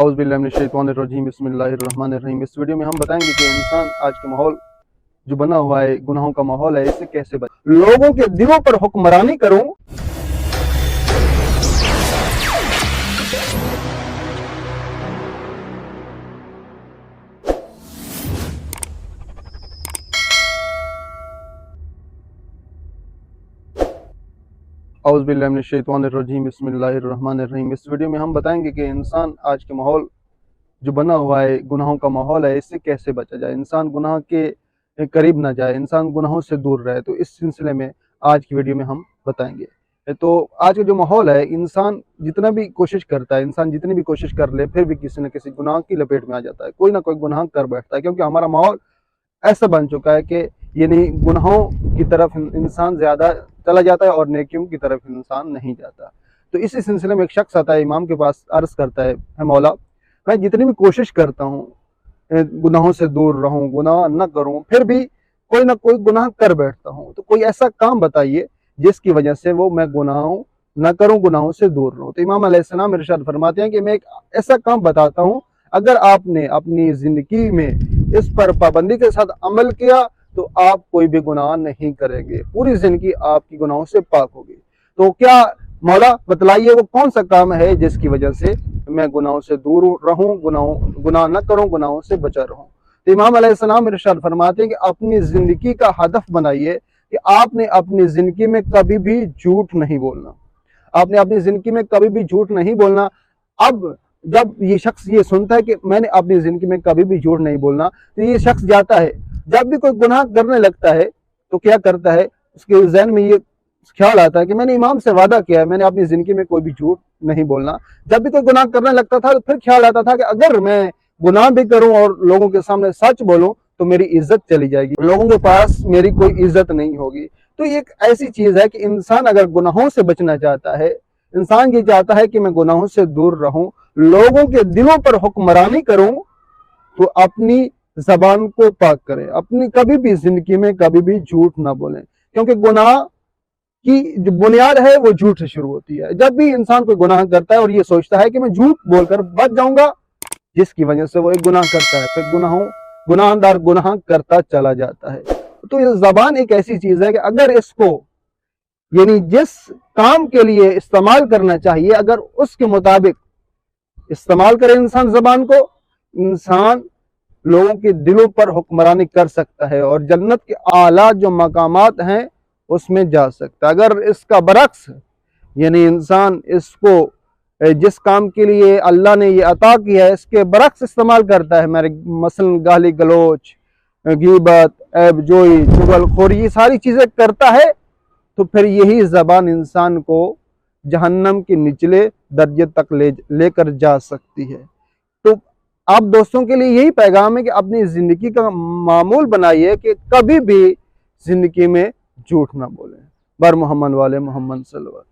औज़ुबिल्लाहिमिनश्शैतानिर्रजीम बिस्मिल्लाहिर्रहमानिर्रहीम। इस वीडियो में हम बताएंगे कि इंसान आज के माहौल जो बना हुआ है, गुनाहों का माहौल है, इससे कैसे बचे। लोगों के दिलों पर हुक्मरानी करूं। औज़ुबिल्लाहिमिनश्शैतानिर्रजीम बिस्मिल्लाहिर्रहमानिर्रहीम। इस वीडियो में हम बताएंगे कि इंसान आज के माहौल जो बना हुआ है, गुनाहों का माहौल है, इससे कैसे बचा जाए, इंसान गुनाह के करीब ना जाए, इंसान गुनाहों से दूर रहे। तो इस सिलसिले में आज की वीडियो में हम बताएंगे। तो आज का जो माहौल है, इंसान जितना भी कोशिश करता है, इंसान जितनी भी कोशिश कर ले, फिर भी किसी न किसी गुनाह की लपेट में आ जाता है, कोई ना कोई गुनाह कर बैठता है, क्योंकि हमारा माहौल ऐसा बन चुका है कि यानी गुनाहों की तरफ इंसान ज्यादा चला जाता है और नेकियों की तरफ इंसान नहीं जाता। तो इसी सिलसिले में एक शख्स आता है इमाम के पास, अर्ज करता है, मौला मैं जितनी भी कोशिश करता हूँ गुनाहों से दूर रहूं, गुनाह न करूं, फिर भी कोई ना कोई गुनाह कर बैठता हूँ। तो कोई ऐसा काम बताइए जिसकी वजह से वो मैं गुनाहों न करूं, गुनाहों से दूर रहूं। तो इमाम अलैहिस्सलाम इरशाद फरमाते हैं कि मैं एक ऐसा काम बताता हूँ, अगर आपने अपनी जिंदगी में इस पर पाबंदी के साथ अमल किया तो आप कोई भी गुनाह नहीं करेंगे, पूरी जिंदगी आपकी गुनाहों से पाक होगी। तो क्या मौला बतलाइए वो कौन सा काम है जिसकी वजह से मैं गुनाहों से दूर रहूं, गुनाह न करूं, गुनाहों से बचा रहूं। तो इमाम अलैहिस्सलाम इरशाद फरमाते हैं कि अपनी जिंदगी का हदफ बनाइए कि आपने अपनी जिंदगी में कभी भी झूठ नहीं बोलना, आपने अपनी जिंदगी में कभी भी झूठ नहीं बोलना। अब जब ये शख्स ये सुनता है कि मैंने अपनी जिंदगी में कभी भी झूठ नहीं बोलना, तो ये शख्स जाता है, जब भी कोई गुनाह करने लगता है तो क्या करता है, उसके ज़हन में ये ख्याल आता है कि मैंने इमाम से वादा किया है, मैंने अपनी जिंदगी में कोई भी झूठ नहीं बोलना। जब भी कोई गुनाह करने लगता था तो फिर ख्याल आता था कि अगर मैं गुनाह भी करूं और लोगों के सामने सच बोलूं तो मेरी इज्जत चली जाएगी, लोगों के पास मेरी कोई इज्जत नहीं होगी। तो ये एक ऐसी चीज है कि इंसान अगर गुनाहों से बचना चाहता है, इंसान ये चाहता है कि मैं गुनाहों से दूर रहूं, लोगों के दिलों पर हुक्मरानी करूं, तो अपनी जबान को पाक करें, अपनी कभी भी जिंदगी में कभी भी झूठ ना बोलें, क्योंकि गुनाह की जो बुनियाद है वो झूठ से शुरू होती है। जब भी इंसान कोई गुनाह करता है और ये सोचता है कि मैं झूठ बोलकर बच जाऊंगा, जिसकी वजह से वो एक गुनाह करता है, फिर गुनाहगार गुनाह करता चला जाता है। तो ये जबान एक ऐसी चीज है कि अगर इसको यानी जिस काम के लिए इस्तेमाल करना चाहिए, अगर उसके मुताबिक इस्तेमाल करे इंसान जबान को, इंसान लोगों के दिलों पर हुक्मरानी कर सकता है और जन्नत के आला जो मकामात हैं उसमें जा सकता है। अगर इसका बरक्स यानी इंसान इसको जिस काम के लिए अल्लाह ने ये अता किया है इसके बरक्स इस्तेमाल करता है, मेरे मसलन गाली गलोच, गीबत, ऐब जोई, चुगलखोरी, ये सारी चीजें करता है, तो फिर यही जबान इंसान को जहन्नम के निचले दर्जे तक लेकर जा सकती है। तो आप दोस्तों के लिए यही पैगाम है कि अपनी जिंदगी का मामूल बनाइए कि कभी भी जिंदगी में झूठ ना बोलें। बर मोहम्मद वाले मोहम्मद सल्लल्लाहु अलैहि वसल्लम।